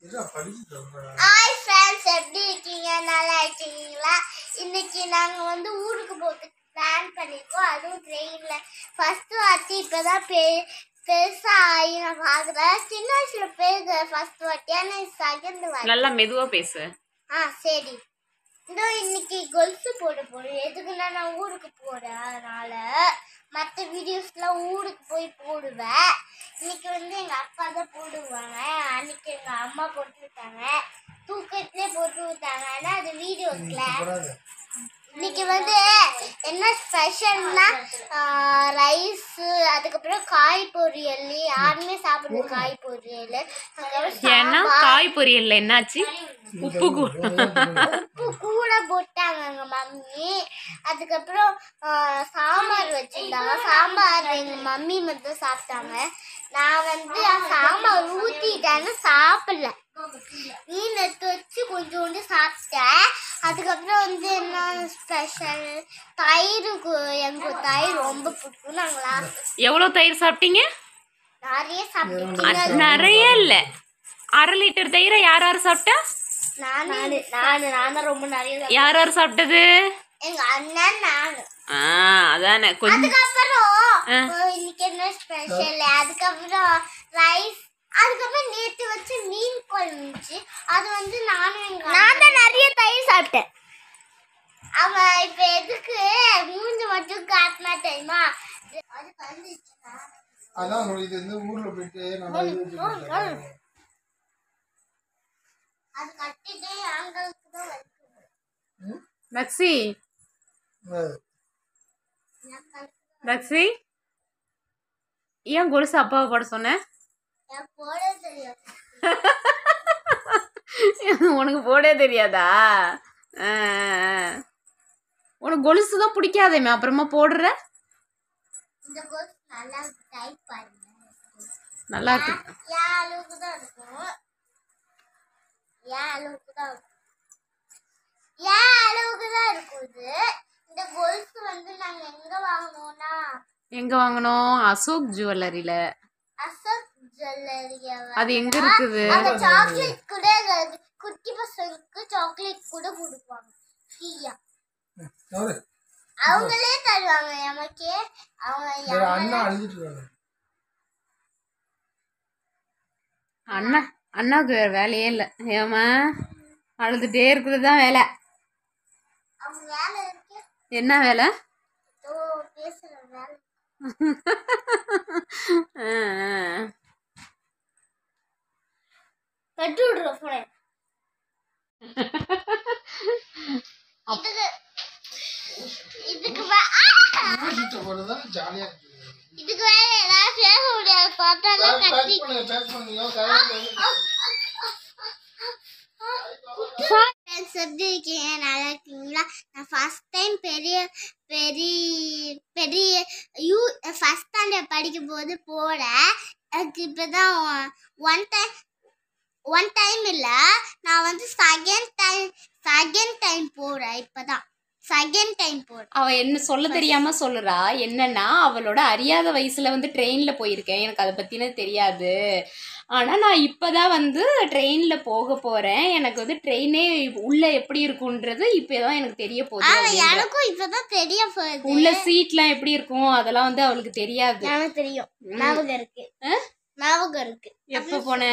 Hi friends, எப்படி இருக்கீங்க? நல்லா இருக்கீங்களா? இன்னைக்கு நாங்கள் வந்து ஊருக்கு போகிறதுக்கு பிளான் பண்ணியிருக்கோம். அதுவும் ட்ரெயினில். ஃபஸ்ட்டு வாட்டி இப்போ தான் பெருசாக ஆகி நான் பார்க்குறேன். சின்ன வயசில் பேசுகிற ஃபஸ்ட்டு வாட்டியான செகண்ட் வாட்டி. நல்லா மெதுவாக பேசு. சரி. இன்னைக்கு கொலுசு போட போகிறேன். எதுக்குன்னா நான் ஊருக்கு போகிறேன், அதனால மற்ற வீடியோஸ்லாம் ஊருக்கு போய் போடுவேன். இன்னைக்கு வந்து எங்கள் அப்பா தான் போடுவாங்க. அன்னைக்கு எங்கள் அம்மா போட்டு விட்டாங்க, தூக்கத்திலே போட்டு விட்டாங்க. ஆனால் அது வீடியோஸில் இன்னைக்கு வந்து என்ன ஸ்பெஷல்னா ரைஸு, அதுக்கப்புறம் காய் பொரியல். யாருமே சாப்பிடுற காய் பொரியல். ஏன்னா காய் பொரியல்ல என்னாச்சு? உப்பு கூட போட்டாங்க எங்கள் மம்மி. அதுக்கப்புறம் சாம்பார் வச்சுருந்தாங்க. சாம்பார் எங்கள் மம்மி மட்டும் சாப்பிட்டாங்க. நான் வந்து சாம்பார் ஊற்றிட்டேன்னு சாப்பிடல. மீன் எடுத்து வச்சு கொஞ்சோண்டு சாப்பிட்டேன். அதுக்கப்புறம் வந்து என்ன ஸ்பெஷல், தயிருக்கு. எனக்கு தயிர் ரொம்ப பிடிக்கும். நாங்கள் எவ்வளோ தயிர் சாப்பிட்டீங்க? நிறைய சாப்பிட்டீங்க. நிறைய இல்லை, 1/2 லிட்டர் தயிரை யார் யார் சாப்பிட்டா? நானும் ரொம்ப நிறைய. யார் யார் சாப்பிட்டது? எங்க அண்ணன், நானு. அதானே. அதுக்கப்புறம் இன்னைக்கு என்ன ஸ்பெஷல், அதுக்கப்புறம் ரைஸ், அதுக்கப்புறம் நேற்று வச்சு மீன் குழம்பு. அது வந்து நான் தான் நிறைய தயிர் சாப்பிட்டேன். அவன் இப்ப எதுக்கு மூஞ்சி மட்டும் காட்டினா தெரியுமா? அது கண்டுச்சுன்னா அதான் இது வந்து ஊர்ல போயிட்டு அது கட்டிட்டு ஆண்களுக்கு தான் வைக்கணும். மக்ஸி, மக்ஸி, ஏன் கொலுசு அப்பாவை போட சொன்னேன்? போட தெரியும். உனக்கு போடவே தெரியாதா? உனக்கு கொலுசு தான் பிடிக்காதேமே, அப்புறமா போடுற. இந்த கொலுசு நல்லா டைட் பாருங்க. நல்லா இருக்கு. அளவுக்கு தான் இருக்கும். அளவுக்கு தான் இருக்குது. இந்த கொலுசு வந்து நாங்க எங்க வாங்கணும்னா, எங்க வாங்கணும்? அசோக் ஜுவல்லரியில. அசோக் ஜுவல்லரியா? அது எங்க இருக்குது? அந்த சாக்லேட் கூட, குட்டி பசங்களுக்கு சாக்லேட் கூட கொடுப்பாங்க ஃப்ரீயா. அவங்களே தருவாங்க நமக்கே. அண்ணாவுக்கு வேற வேலையே இல்லை. ஏமா அழுதுட்டே இருக்கிறது தான் வேலை. என்ன வேலை? பேசுற வேலை. கட்டு விடுற போன. இதுக்கு வேற ஏதாவது பேச முடியாது. பார்த்தாலும் கத்தி. எப்படி இருக்கீங்க? நல்லா இருக்கீங்களா? நான் ஃபர்ஸ்ட் டைம் பெரிய ஃபர்ஸ்ட் ஸ்டாண்டர்ட் படிக்கும் போது போறேன். எனக்கு இப்பதான் ஒன் டைம் இல்ல, நான் வந்து செகண்ட் டைம் போறேன். இப்பதான் செகண்ட் டைம் போறேன். அவ என்ன சொல்ல தெரியாம சொல்லுறா. என்னன்னா, அவளோட அறியாத வயசுல வந்து ட்ரெயின்ல போயிருக்கேன், எனக்கு அதை பத்தின தெரியாது. ஆனா நான் இப்பதான் வந்து ட்ரெயின்ல போக போறேன், எனக்கு வந்து ட்ரெயினே உள்ள எப்படி இருக்கும்ன்றது இப்பதான் எனக்கு தெரிய போகுது. எனக்கும் இப்பதான் தெரிய போகுது. உள்ள சீட்லாம் எப்படி இருக்கும் அதெல்லாம் வந்து அவளுக்கு தெரியாது. எனக்கு தெரியும். ஞாபகம் இருக்கு. எப்ப போன?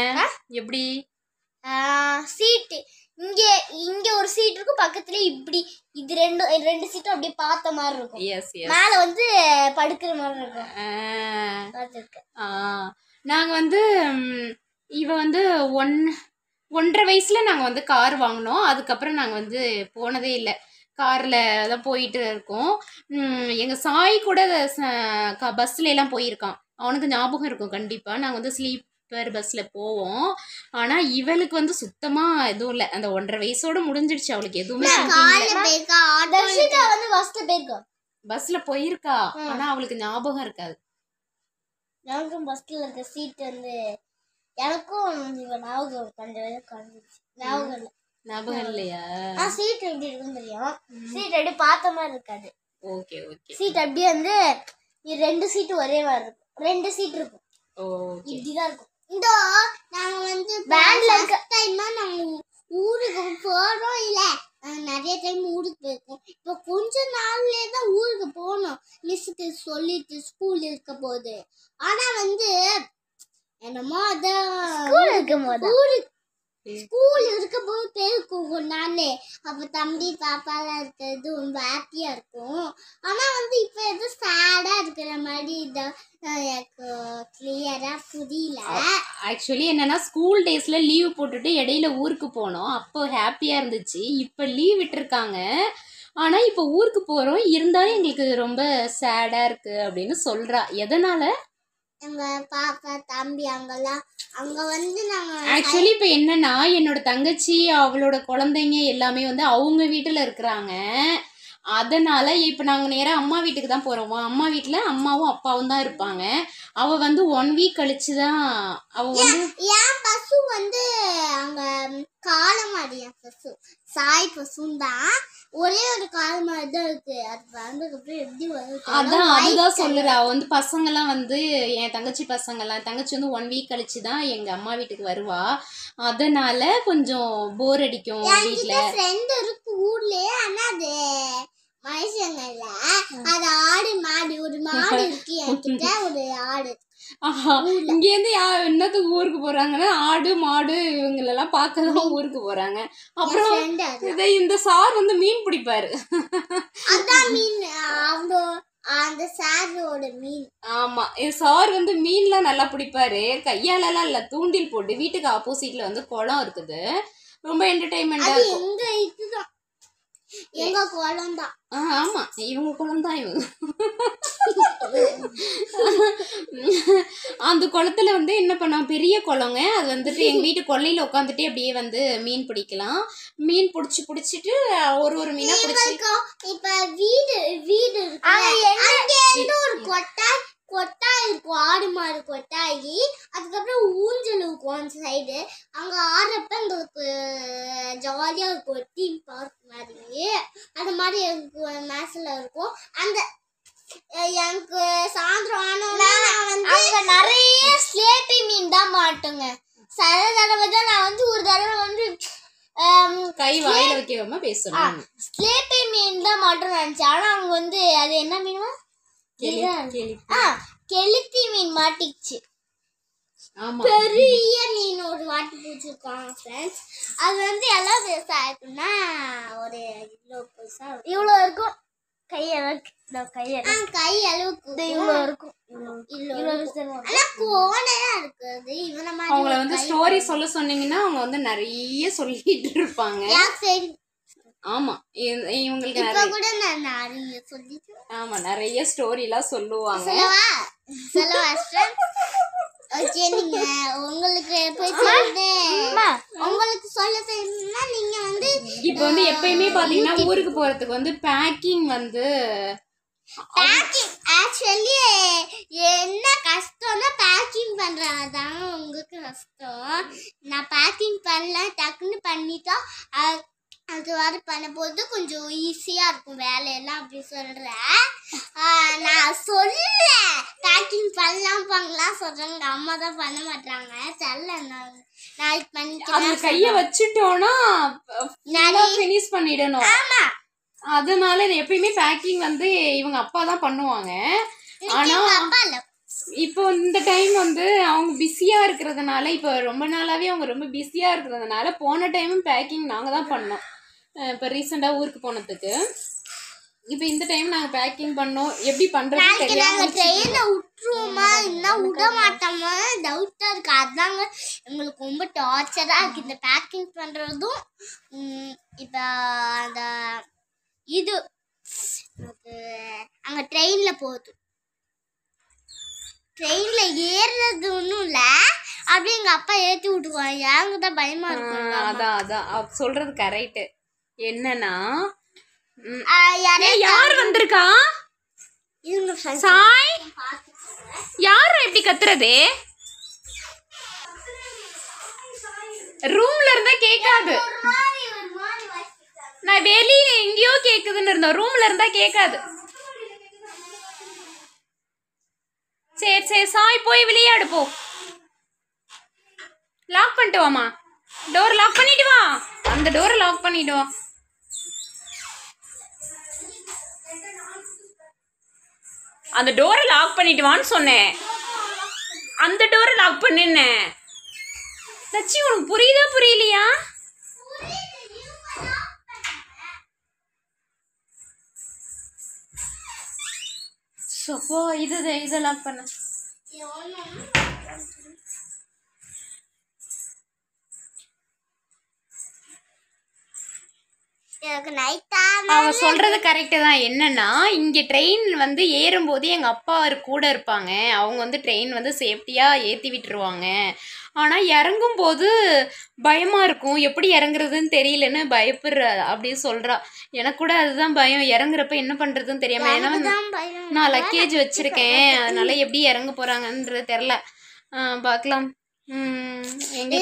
எப்படி சீட்டு இங்க ஒரு சீட் இருக்கும், பக்கத்துல இப்படி இது ரெண்டு சீட்டும் அப்படியே பார்த்த மாதிரி இருக்கும். மேல வந்து படுக்கிற மாதிரி இருக்கும். நாங்க வந்து இவ வந்து 1.5 வயசுல நாங்க வந்து கார் வாங்கினோம். அதுக்கப்புறம் நாங்க வந்து போனதே இல்லை. கார்ல தான் போயிட்டு இருக்கோம். எங்க சாய் கூட பஸ்ல எல்லாம் போயிருக்கான். அவனுக்கு ஞாபகம் இருக்கும் கண்டிப்பா. நாங்க வந்து ஸ்லீப்பர் பஸ்ல போவோம். ஆனா இவளுக்கு வந்து சுத்தமா எதுவும் இல்லை. அந்த 1.5 வயசோட முடிஞ்சிடுச்சு. அவளுக்கு எதுவுமே பஸ்ல போயிருக்கா, ஆனா அவளுக்கு ஞாபகம் இருக்காது. எனக்கும் பஸ்ல இருக்க சீட் வந்து எனக்கும் ஞாபகம் இல்லையா? சீட் எப்படி இருக்கும் தெரியும். சீட் அப்படியே பார்த்த மாதிரி இருக்காது. Okay okay. சீட் அப்படியே வந்து 2 சீட்டு ஒரே மாதிரி இருக்கும். 2 சீட் இருக்கும். இப்படிதான் இருக்கும். நாங்க வந்து பேண்ட்ல இருக்க கொஞ்ச நாள்லயே தான் ஊருக்கு போனோம் மிஸ்ஸுக்கு சொல்லிட்டு ஸ்கூல் இருக்க போது. ஆனா வந்து என்னமோ அதான் ஸ்கூல் இருக்க போது பேருக்கும் நானே அப்ப தம்பி பாப்பாலாம் இருக்கிறது ரொம்ப ஹாப்பியா இருக்கும். ஆனா வந்து இப்ப எது சேடா இருக்கிற மாதிரி எனக்கு கிளியரா புரியல. ஆக்சுவலி என்னன்னா ஸ்கூல் டேஸ்ல லீவ் போட்டுட்டு இடையில ஊருக்கு போனோம், அப்போ ஹாப்பியா இருந்துச்சு. இப்போ லீவ் விட்டுருக்காங்க, ஆனா இப்போ ஊருக்கு போறோம், இருந்தாலும் எங்களுக்கு ரொம்ப சேடா இருக்கு அப்படின்னு சொல்றா. எதனால? எங்க பாப்பா தம்பி அங்கெல்லாம் அங்க வந்து நாங்க ஆக்சுவலி இப்போ என்னன்னா என்னோட தங்கச்சி அவளோட குழந்தைங்க எல்லாமே வந்து அவங்க வீட்டுல இருக்கிறாங்க. அதனால இப்போ நாங்கள் நேராக அம்மா வீட்டுக்கு தான் போகிறோம். அம்மா வீட்டில் அம்மாவும் அப்பாவும் தான் இருப்பாங்க. அவள் வந்து 1 வீக் கழிச்சு தான் அவள் வந்து என் பசு வந்து அங்க காலமாடி. என் பசு சாய் பசும் தான், ஒரே ஒரு காலமாடி தான் இருக்கு. அது வந்ததுக்கப்புறம் எப்படி அதான் அதுதான் சொல்லுறா. அவள் வந்து பசங்கள்லாம் வந்து என் தங்கச்சி பசங்கள்லாம் தங்கச்சி வந்து 1 வீக் கழிச்சு தான் எங்கள் அம்மா வீட்டுக்கு வருவா. அதனால கொஞ்சம் போர் அடிக்கும் வீட்டில். ஃப்ரெண்ட் இருக்கு ஊர்லயே, ஆனா அது மனுஷங்க இல்ல, அது ஆடு மாடு. ஒரு மாடு இருக்கு என்கிட்ட, ஒரு ஆடு. இங்கேருந்து என்னத்துக்கு ஊருக்கு போறாங்கன்னா ஆடு மாடு இவங்களெல்லாம் பார்க்கதான் ஊருக்கு போறாங்க. அப்புறம் இந்த சார் வந்து மீன் பிடிப்பாரு. அதான் மீன் அந்த சாரோட மீன். ஆமா, சார் வந்து மீன்லாம் நல்லா பிடிப்பாரு. கையாலலாம் இல்ல, தூண்டில் போட்டு. வீட்டுக்கு ஆப்போசிட்ல வந்து குளம் இருக்குது, ரொம்ப என்டர்டைன்மெண்டா இருக்கும். எங்க இதுதான் எங்க குளம் தான். ஆமா, இவங்க குளம் தான் இவங்க. அந்த குளத்துல வந்து என்ன பண்ணோம், பெரிய குளங்க. அது வந்துட்டு எங்க வீட்டு கொல்லையில உட்காந்துட்டே அப்படியே வந்து மீன் பிடிக்கலாம். மீன் பிடிச்சிட்டு ஒரு மீனா பிடிச்சி இப்ப வீடு இருக்கு, ஒரு கொட்டாய் இருக்கும், ஆடு மாடு கொட்டாயி. அதுக்கப்புறம் ஊஞ்சல் இருக்கும் அந்த சைடு. அங்க ஆடுறப்ப எங்களுக்கு ஜாலியா இருக்கும், தீம் பார்க் மாதிரி. அந்த மாதிரி மேட்ச்ல இருக்கும். அந்த எனக்கு சாயந்தரம் ஆனோன்னா அங்க நிறைய ஸ்லேபி மீன் தான் மாட்டுங்க. சில தடவை தான் நான் வந்து ஒரு தடவை வந்து கை வாயில வைக்காம பேசணும். ஸ்லேபி மீன் தான் மாட்டோம்னு நினைச்சேன். ஆனா அங்க வந்து அது என்ன மீனுமா, கெளுத்தி மீன் மாட்டிச்சு. பெரிய மீன் ஒரு வாட்டி பிடிச்சிருக்காங்க ஃப்ரெண்ட்ஸ். அது வந்து எல்லாம் பெருசா இருக்குன்னா ஒரு இவ்வளோ இருக்கும், கை அளவுக்கு இவ்வளோ இருக்கும். அவங்கள வந்து ஸ்டோரி சொல்ல சொன்னீங்கன்னா அவங்க வந்து நிறைய சொல்லிட்டு இருப்பாங்க. ஆமா, இவங்களுக்கு ஆமா நிறைய ஸ்டோரி எல்லாம் சொல்லுவாங்க. உங்களுக்கு சொல்ல தெரியும்னா நீங்க வந்து இப்போ வந்து எப்பயுமே பாத்தீங்கன்னா ஊருக்கு போறதுக்கு வந்து பேக்கிங் வந்து ஆக்சுவலி என்ன கஷ்டம்னா பேக்கிங் பண்றதாங்க உங்களுக்கு கஷ்டம். நான் பேக்கிங் பண்ணல, டக்குன்னு பண்ணிட்டா அது வர பண்ணும்போது கொஞ்சம் ஈஸியா இருக்கும் வேலையெல்லாம். அப்படி சொல்றேன், நான் சொல்ல பேக்கிங் பண்ணலாம் சொல்றாங்க, அம்மா தான் பண்ண மாட்டாங்க. தெரியல, நான் பண்ணிக்கிறேன். கைய வச்சுட்டோம்னா ஃபினிஷ் பண்ணிடணும். ஆமா, அதனால எப்பயுமே பேக்கிங் வந்து இவங்க அப்பா தான் பண்ணுவாங்க. ஆனா இப்போ இந்த டைம் வந்து அவங்க பிஸியா இருக்கிறதுனால, இப்போ ரொம்ப நாளாவே அவங்க ரொம்ப பிஸியா இருக்கிறதுனால போன டைமும் பேக்கிங் நாங்க தான் பண்ணோம். இப்போ ரீசெண்டா ஊருக்கு போனதுக்கு இப்போ இந்த டைம் நாங்க பேக்கிங் பண்ணோம். எப்படி பண்றது தெரியாம ட்ரெயின்ல விட்டுருவோமா இல்ல விட மாட்டோமா டவுட்டா இருக்கு. அதாங்க எங்களுக்கு ரொம்ப டார்ச்சரா இருக்கு இந்த பேக்கிங் பண்றதும். இப்ப அந்த இது அங்க ட்ரெயின்ல போகுது, ட்ரெயின்ல ஏறுறது ஒன்றும் இல்லை, அப்படியே எங்க அப்பா ஏற்றி விட்டுருவாங்க. எனக்கு தான் பயமா இருக்கும். அதான் சொல்றது கரெக்ட். என்னன்னா யார் வந்திருக்கா, சாய் யார் இப்படி கத்துறது? ரூம்ல இருந்தா கேட்காது, நான் வெளியில எங்கேயோ கேக்குதுன்னு இருந்தோம், ரூம்ல இருந்தா கேட்காது. சரி சாய் போய் விளையாடு போ. லாக் பண்ணிட்டு வாமா, டோர் லாக் பண்ணிட்டு வா, அந்த டோரை லாக் பண்ணிட்டு வா. அந்த டோரை லாக் பண்ணிட்டு வான்னு சொன்னேன். அந்த டோரை லாக் பண்ணுன்னு. தச்சி உனக்கு புரியுதா புரியலையா? சப்போ இதை லாக் பண்ண. அவ சொல்றது கரெக்டு தான். என்னன்னா இங்கே ட்ரெயின் வந்து ஏறும்போது எங்கள் அப்பா கூட இருப்பாங்க. அவங்க வந்து ட்ரெயின் வந்து சேஃப்டியாக ஏற்றி விட்டுருவாங்க. ஆனால் இறங்கும்போது பயமாக இருக்கும். எப்படி இறங்குறதுன்னு தெரியலன்னு பயப்படுற அப்படின்னு சொல்கிறா. எனக்கு கூட அதுதான் பயம். இறங்குறப்ப என்ன பண்ணுறதுன்னு தெரியாமல். ஏன்னா நான் லக்கேஜ் வச்சுருக்கேன். அதனால எப்படி இறங்க போகிறாங்கன்றது தெரில. பார்க்கலாம்.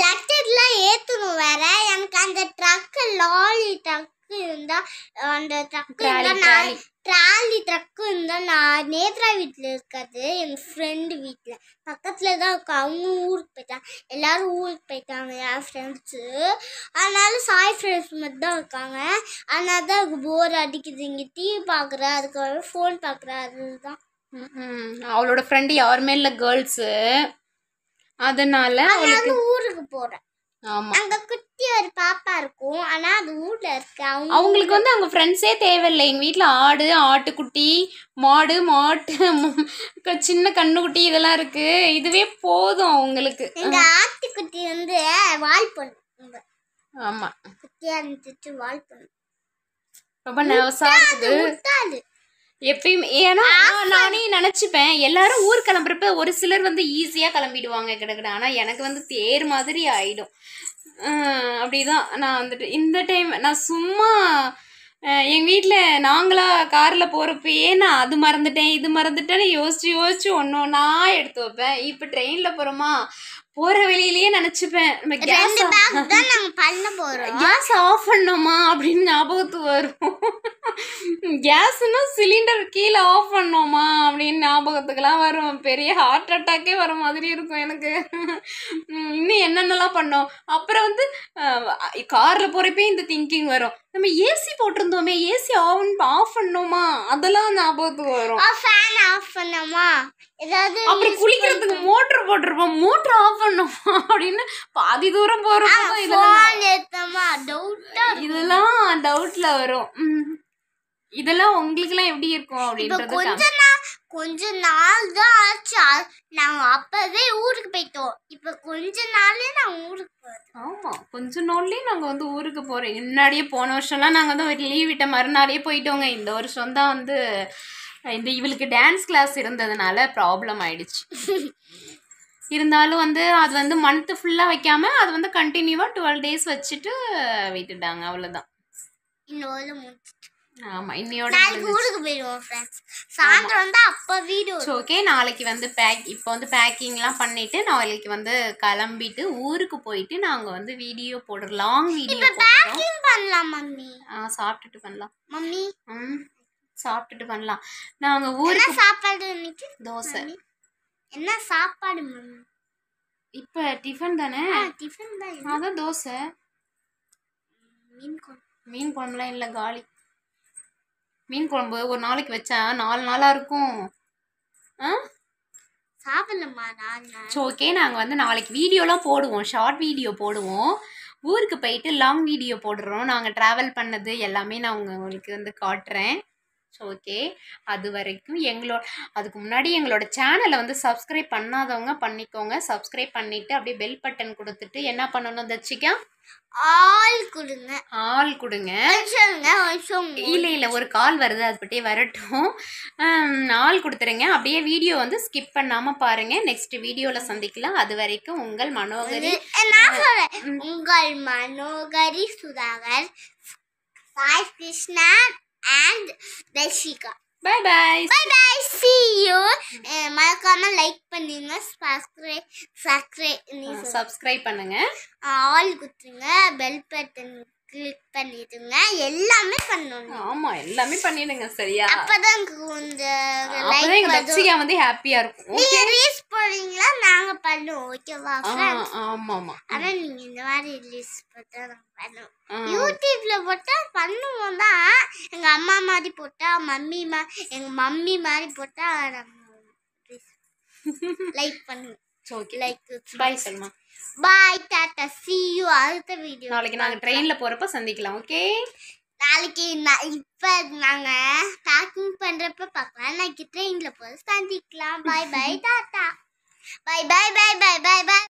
லக்கேஜ்லாம் ஏற்றணும் வேற. எனக்கு அந்த ட்ரக்கு லாரி ட்ரக் இருந்தா அந்த ட்ராலி ட்ரக்கு இருந்தா நான் நேத்ரா வீட்டில் இருக்காது, என் ஃப்ரெண்டு வீட்டில் பக்கத்தில் தான் இருக்கும். அவங்க ஊருக்கு போயிட்டாங்க. எல்லாரும் ஊருக்கு போயிட்டாங்க என் ஃப்ரெண்ட்ஸு. அதனால சாய் ஃப்ரெண்ட்ஸ் மட்டும் தான் இருக்காங்க. அதனால தான் எனக்கு போர் அடிக்குது. இங்கே டிவி பார்க்குறேன், அதுக்காக ஃபோன் பார்க்குறேன். அதுதான். அவளோட ஃப்ரெண்டு யாருமே இல்லை, கேர்ள்ஸு. அதனால ஊருக்கு போகிறேன். ஆமா, அங்க குட்டி ஒரு பாப்பா இருக்கும். ஆனா அது ஊர்ல இருக்கு. அவங்களுக்கு வந்து அவங்க ஃப்ரெண்ட்ஸே தேவையில்லை. எங்க வீட்டுல ஆடு, ஆட்டுக்குட்டி, மாடு, சின்ன கண்ணுக்குட்டி இதெல்லாம் இருக்கு. இதுவே போதும் அவங்களுக்கு. எங்க ஆட்டுக்குட்டி வந்து வால் பண்ணும். ஆமா, குட்டியா இருந்துச்சு வால் பண்ணும். ரொம்ப நர்வஸா இருக்குது எப்பயுமே. ஏன்னா நானே நினச்சிப்பேன் எல்லாரும் ஊர் கிளம்புறப்ப ஒரு சிலர் வந்து ஈஸியாக கிளம்பிடுவாங்க கிடக்குட. ஆனால் எனக்கு வந்து தேர் மாதிரி ஆயிடும். அப்படிதான் நான் வந்துட்டு இந்த டைம் நான் சும்மா எங்கள் வீட்டில் நாங்களா காரில் போகிறப்பயே நான் அது மறந்துட்டேன் இது மறந்துட்டேன்னு யோசிச்சு ஒன்று ஒன்றா எடுத்து வைப்பேன். இப்போ ட்ரெயினில் போகிறோமா, போகிற வெளியிலேயே நினச்சிப்பேன் நம்ம கேஸ் ஆஃப் பண்ணோமா அப்படின்னு ஞாபகத்துக்கு வரும். கேஸ்னா சிலிண்டர் கீழே ஆஃப் பண்ணோமா அப்படின்னு ஞாபகத்துக்கெல்லாம் வரும். பெரிய ஹார்ட் அட்டாக்கே வர மாதிரி இருக்கும் எனக்கு. இன்னும் என்னென்னலாம் பண்ணோம். அப்புறம் வந்து காரில் போகிறப்பே இந்த திங்கிங் வரும், நம்ம ஏசி போட்டிருந்தோமே, ஏசி ஆஃப் பண்ணோமா, அதெல்லாம் ஞாபகத்துக்கு வரும். அப்புறம் குளிக்கிறதுக்கு மோட்டர் போட்டிருப்போம், மோட்டர் ஆஃப் பண்ணோமா அப்படின்னு பாதி தூரம் போறோம். இதெல்லாம் டவுட்ல வரும். இதெல்லாம் உங்களுக்கு எல்லாம் எப்படி இருக்கும் அப்படின்றது. கொஞ்ச நாள் தான் ஆச்சு. நாங்க அப்பவே ஊருக்கு போயிட்டோம். இப்ப கொஞ்ச நாளே நான் ஊருக்கு போறேன். ஆமா, கொஞ்ச நாள்லயே நாங்க வந்து ஊருக்கு போறோம். முன்னாடியே போன வருஷம்லாம் நாங்க வந்து லீவ் விட்ட மறுநாளே போயிட்டோங்க. இந்த வருஷம் தான் வந்து இந்த இவளுக்கு டான்ஸ் கிளாஸ் இருந்ததுனால ப்ராப்ளம் ஆயிடுச்சு. இருந்தாலும் வந்து அது வந்து மந்த் ஃபுல்லா வைக்காம அது வந்து கண்டினியூவா 12 days வச்சுட்டு விட்டுட்டாங்க. அவ்வளவுதான். ஆமா, இன்னையோட ஊருக்கு போயிடுவோம் ஃப்ரெண்ட்ஸ். சாயந்தரம் தான் அப்ப வீடியோ. ஓகே, நாளைக்கு வந்து இப்போ வந்து பேக்கிங்லாம் பண்ணிட்டு நாளைக்கு வந்து கிளம்பிட்டு ஊருக்கு போயிட்டு நாங்க வந்து வீடியோ போடுறோம். லாங் வீடியோ பேக்கிங் பண்ணலாம் மம்மி. சாப்பிட்டுட்டு பண்ணலாம் மம்மி. சாப்பிட்டுட்டு பண்ணலாம். நாங்க ஊருக்கு சாப்பாடு இன்னைக்கு தோசை. என்ன சாப்பாடு மம்மி? இப்ப டிஃபன் தானே. டிஃபன் தான். அதான் தோசை. மீன் குழம்புலாம் இல்லை, காலி. மீன் குழம்பு ஒரு நாளைக்கு வச்சா 4 நாளா இருக்கும். சாப்பிடலாமா 4 நாள்? ஓகே, நாங்கள் வந்து நாளைக்கு வீடியோலாம் போடுவோம், ஷார்ட் வீடியோ போடுவோம். ஊருக்கு போயிட்டு லாங் வீடியோ போடுறோம். நாங்கள் ட்ராவல் பண்ணது எல்லாமே நான் உங்களுக்கு வந்து காட்டுறேன். ஓகே, அது வரைக்கும் அதுக்கு முன்னாடி எங்களோட சேனலை வந்து சப்ஸ்கிரைப் பண்ணாதவங்க பண்ணிக்கோங்க. சப்ஸ்கிரைப் பண்ணிவிட்டு அப்படியே பெல் பட்டன் கொடுத்துட்டு என்ன பண்ணணும் தச்சிக்கா? ஆல் கொடுங்க. ஆல் கொடுங்க. இல்லை ஒரு கால் வருது, அது பற்றியே வரட்டும். ஆல் கொடுத்துருங்க. அப்படியே வீடியோ வந்து ஸ்கிப் பண்ணாமல் பாருங்கள். நெக்ஸ்ட் வீடியோவில் சந்திக்கலாம். அது வரைக்கும் உங்கள் மனோகரி. உங்கள் Manohari Sudhakar, Sai Krishna and Dashika. Bye bye. Bye bye. See you. மறக்காம லைக் பண்ணுங்க, சப்ஸ்கிரைப் பண்ணுங்க, ஆல் குத்துங்க, பெல் பட்டன் கிளிக் பண்ணிடுங்க. எல்லாமே பண்ணணும். ஆமா எல்லாமே பண்ணிடுங்க சரியா? அப்பதான் இந்த அப்பதான் எங்க தக்ஷிகா வந்து ஹாப்பியா இருக்கும். நீங்க ரீல்ஸ் போடுறீங்களா? நாங்க பண்ணுவோம். ஓகேவா ஃப்ரெண்ட்ஸ்? ஆமா ஆமா. ஆனா நீங்க இந்த மாதிரி ரீல்ஸ் போட்டா நாங்க பண்ணுவோம். யூடியூப்ல போட்டா பண்ணுவோம் தான். எங்க அம்மா மாதிரி போட்டா எங்க மம்மி மாதிரி போட்டா நம்ம லைக் பண்ணுவோம். Okay like bye Salma. Bye tata see you அடுத்த வீடியோ. நாளைக்கு நாங்க ட்ரெயின்ல போறப்ப சந்திக்கலாம். ஓகே நாளைக்கு இப்ப நாங்க பேக்கிங் பண்றப்ப பார்க்கலாம். நாளைக்கு ட்ரெயின்ல போய் சந்திக்கலாம். Bye bye tata. Bye bye bye bye bye by.